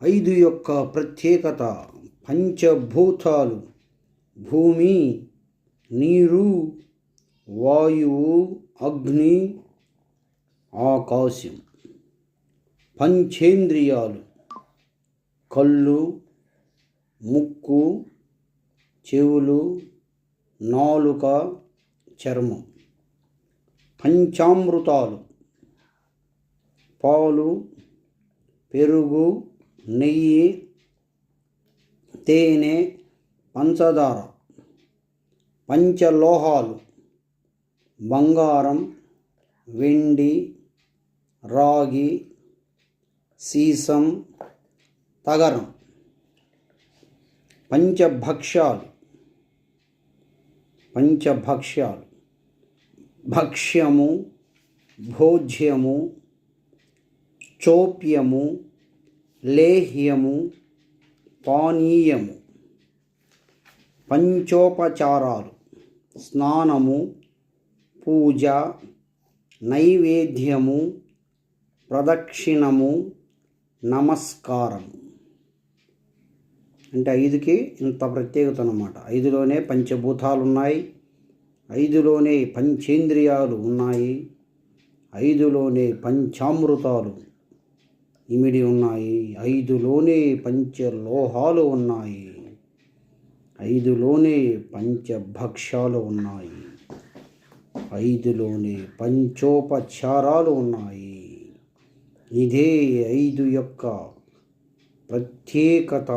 ఐదు యొక్క ప్రత్యేకత. పంచభూతాలు: భూమి, నీరు, వాయువు, అగ్ని, ఆకాశం. పంచేంద్రియాలు: కళ్ళు, ముక్కు, చెవులు, నాలుక, చర్మం. పంచామృతాలు: పాలు, పెరుగు, నెయ్యి, తేనె, పంచదార. పంచలోహాలు: బంగారం, వెండి, రాగి, సీసం, తగరం. పంచభక్ష్యాలు: భక్ష్యము, భోజ్యము, చోప్యము, లేహ్యము, పానీయము. పంచోపచారాలు: స్నానము, పూజ, నైవేద్యము, ప్రదక్షిణము, నమస్కారము. అంటే ఐదుకి ఇంత ప్రత్యేకత అన్నమాట. ఐదులోనే పంచభూతాలు ఉన్నాయి, ఐదులోనే పంచేంద్రియాలు ఉన్నాయి, ఐదులోనే పంచామృతాలు ఇమిడి ఉన్నాయి, ఐదులోనే పంచలోహాలు ఉన్నాయి, ఐదులోనే పంచభక్ష్యాలు ఉన్నాయి, ఐదులోనే పంచోపచారాలు ఉన్నాయి. ఇదే ఐదు యొక్క ప్రత్యేకత.